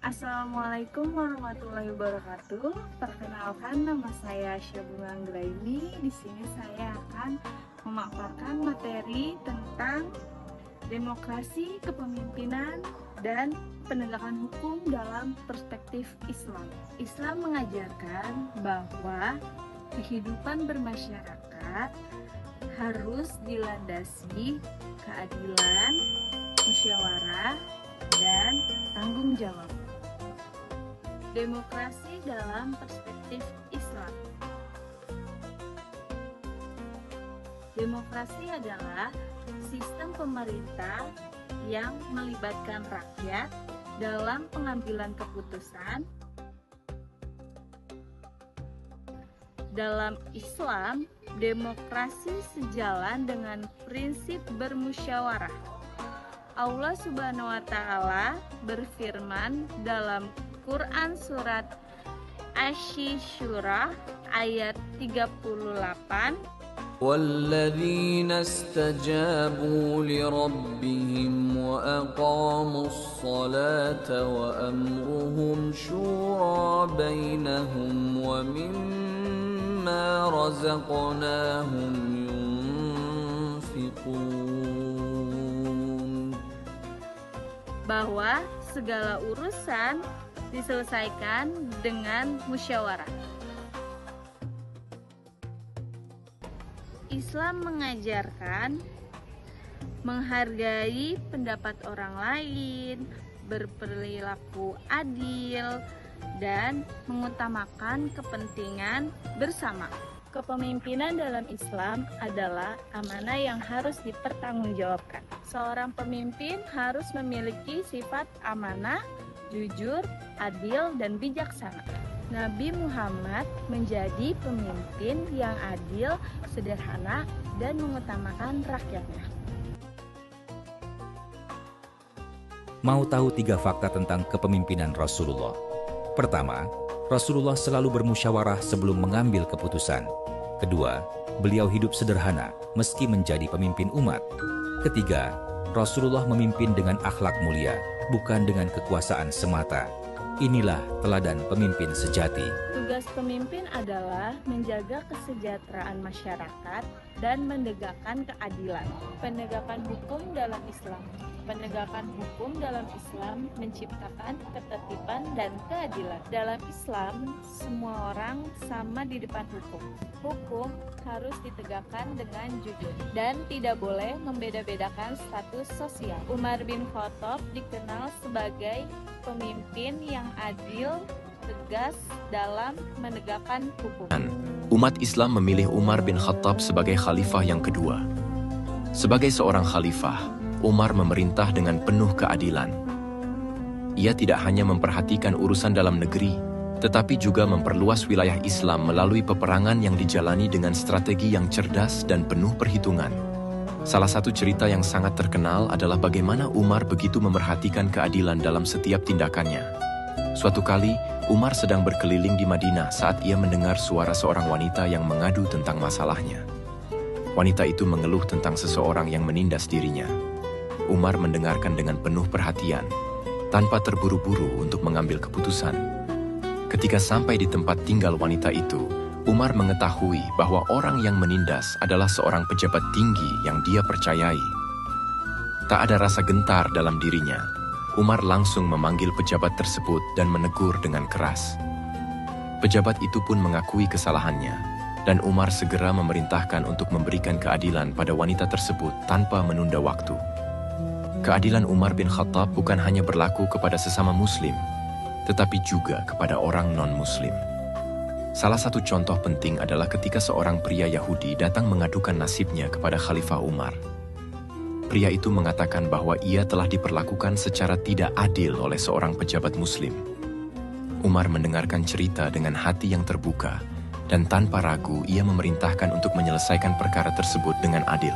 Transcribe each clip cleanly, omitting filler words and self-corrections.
Assalamualaikum warahmatullahi wabarakatuh. Perkenalkan, nama saya Syabunga Anggraini. Di sini saya akan memaparkan materi tentang demokrasi, kepemimpinan, dan penegakan hukum dalam perspektif Islam. Islam mengajarkan bahwa kehidupan bermasyarakat harus dilandasi keadilan, musyawarah, dan tanggung jawab. Demokrasi dalam perspektif Islam. Demokrasi adalah sistem pemerintah yang melibatkan rakyat dalam pengambilan keputusan. Dalam Islam, demokrasi sejalan dengan prinsip bermusyawarah. Allah Subhanahu wa Ta'ala berfirman dalam Quran surat Asy-Syura ayat 38, وَالَّذِينَ اسْتَجَابُوا لِرَبِّهِمْ وَأَقَامُوا الصَّلَاةَ وَأَمْرُهُمْ شُورَى بَيْنَهُمْ وَمِمَّا رَزَقْنَاهُمْ يُنْفِقُونَ. bahwa segala urusan diselesaikan dengan musyawarah. Islam mengajarkan menghargai pendapat orang lain, berperilaku adil, dan mengutamakan kepentingan bersama. Kepemimpinan dalam Islam adalah amanah yang harus dipertanggungjawabkan. Seorang pemimpin harus memiliki sifat amanah, jujur, adil, dan bijaksana. Nabi Muhammad menjadi pemimpin yang adil, sederhana, dan mengutamakan rakyatnya. Mau tahu 3 fakta tentang kepemimpinan Rasulullah? Pertama, Rasulullah selalu bermusyawarah sebelum mengambil keputusan. Kedua, beliau hidup sederhana meski menjadi pemimpin umat. Ketiga, Rasulullah memimpin dengan akhlak mulia, bukan dengan kekuasaan semata. Inilah teladan pemimpin sejati. Tugas pemimpin adalah menjaga kesejahteraan masyarakat dan menegakkan keadilan. Penegakan hukum dalam Islam. Penegakan hukum dalam Islam menciptakan ketertiban dan keadilan. Dalam Islam, semua orang sama di depan hukum. Hukum harus ditegakkan dengan jujur dan tidak boleh membeda-bedakan status sosial. Umar bin Khattab dikenal sebagai pemimpin yang adil, tegas dalam menegakkan hukum. Umat Islam memilih Umar bin Khattab sebagai khalifah yang kedua. Sebagai seorang khalifah, Umar memerintah dengan penuh keadilan. Ia tidak hanya memperhatikan urusan dalam negeri, tetapi juga memperluas wilayah Islam melalui peperangan yang dijalani dengan strategi yang cerdas dan penuh perhitungan. Salah satu cerita yang sangat terkenal adalah bagaimana Umar begitu memerhatikan keadilan dalam setiap tindakannya. Suatu kali, Umar sedang berkeliling di Madinah saat ia mendengar suara seorang wanita yang mengadu tentang masalahnya. Wanita itu mengeluh tentang seseorang yang menindas dirinya. Umar mendengarkan dengan penuh perhatian, tanpa terburu-buru untuk mengambil keputusan. Ketika sampai di tempat tinggal wanita itu, Umar mengetahui bahwa orang yang menindas adalah seorang pejabat tinggi yang dia percayai. Tak ada rasa gentar dalam dirinya. Umar langsung memanggil pejabat tersebut dan menegur dengan keras. Pejabat itu pun mengakui kesalahannya, dan Umar segera memerintahkan untuk memberikan keadilan pada wanita tersebut tanpa menunda waktu. Keadilan Umar bin Khattab bukan hanya berlaku kepada sesama muslim, tetapi juga kepada orang non-muslim. Salah satu contoh penting adalah ketika seorang pria Yahudi datang mengadukan nasibnya kepada Khalifah Umar. Pria itu mengatakan bahwa ia telah diperlakukan secara tidak adil oleh seorang pejabat muslim. Umar mendengarkan cerita dengan hati yang terbuka, dan tanpa ragu ia memerintahkan untuk menyelesaikan perkara tersebut dengan adil.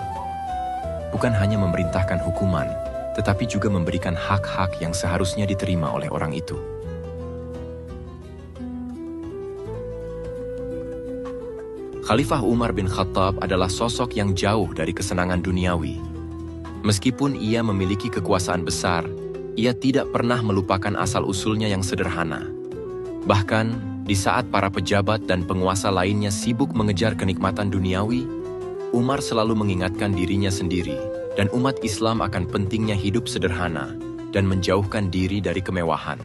Bukan hanya memerintahkan hukuman, tetapi juga memberikan hak-hak yang seharusnya diterima oleh orang itu. Khalifah Umar bin Khattab adalah sosok yang jauh dari kesenangan duniawi. Meskipun ia memiliki kekuasaan besar, Ia tidak pernah melupakan asal-usulnya yang sederhana. Bahkan, di saat para pejabat dan penguasa lainnya sibuk mengejar kenikmatan duniawi, Umar selalu mengingatkan dirinya sendiri dan umat Islam akan pentingnya hidup sederhana dan menjauhkan diri dari kemewahan.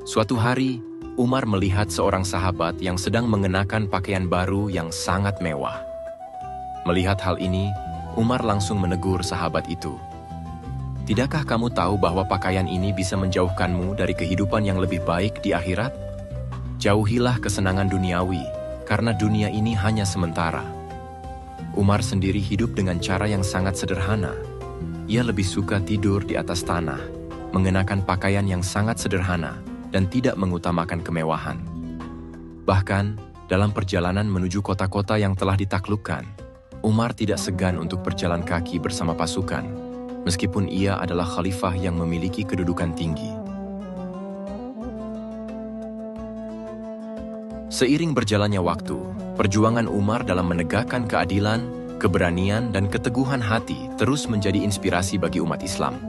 Suatu hari, Umar melihat seorang sahabat yang sedang mengenakan pakaian baru yang sangat mewah. Melihat hal ini, Umar langsung menegur sahabat itu. "Tidakkah kamu tahu bahwa pakaian ini bisa menjauhkanmu dari kehidupan yang lebih baik di akhirat? Jauhilah kesenangan duniawi, karena dunia ini hanya sementara." Umar sendiri hidup dengan cara yang sangat sederhana. Ia lebih suka tidur di atas tanah, mengenakan pakaian yang sangat sederhana, dan tidak mengutamakan kemewahan. Bahkan, dalam perjalanan menuju kota-kota yang telah ditaklukkan, Umar tidak segan untuk berjalan kaki bersama pasukan, meskipun ia adalah khalifah yang memiliki kedudukan tinggi. Seiring berjalannya waktu, perjuangan Umar dalam menegakkan keadilan, keberanian, dan keteguhan hati terus menjadi inspirasi bagi umat Islam.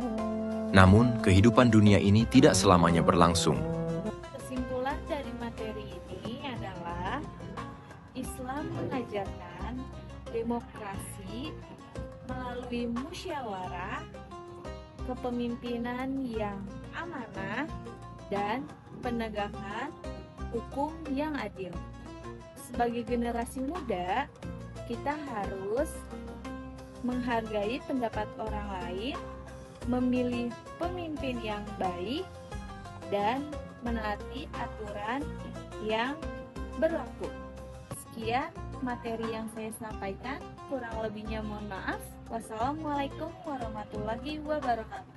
Namun, kehidupan dunia ini tidak selamanya berlangsung. Kesimpulan dari materi ini adalah Islam mengajarkan demokrasi melalui musyawarah, kepemimpinan yang amanah, dan penegakan hukum yang adil. Sebagai generasi muda, kita harus menghargai pendapat orang lain, memilih pemimpin yang baik, dan menaati aturan yang berlaku. Sekian materi yang saya sampaikan, kurang lebihnya mohon maaf. Wassalamualaikum warahmatullahi wabarakatuh.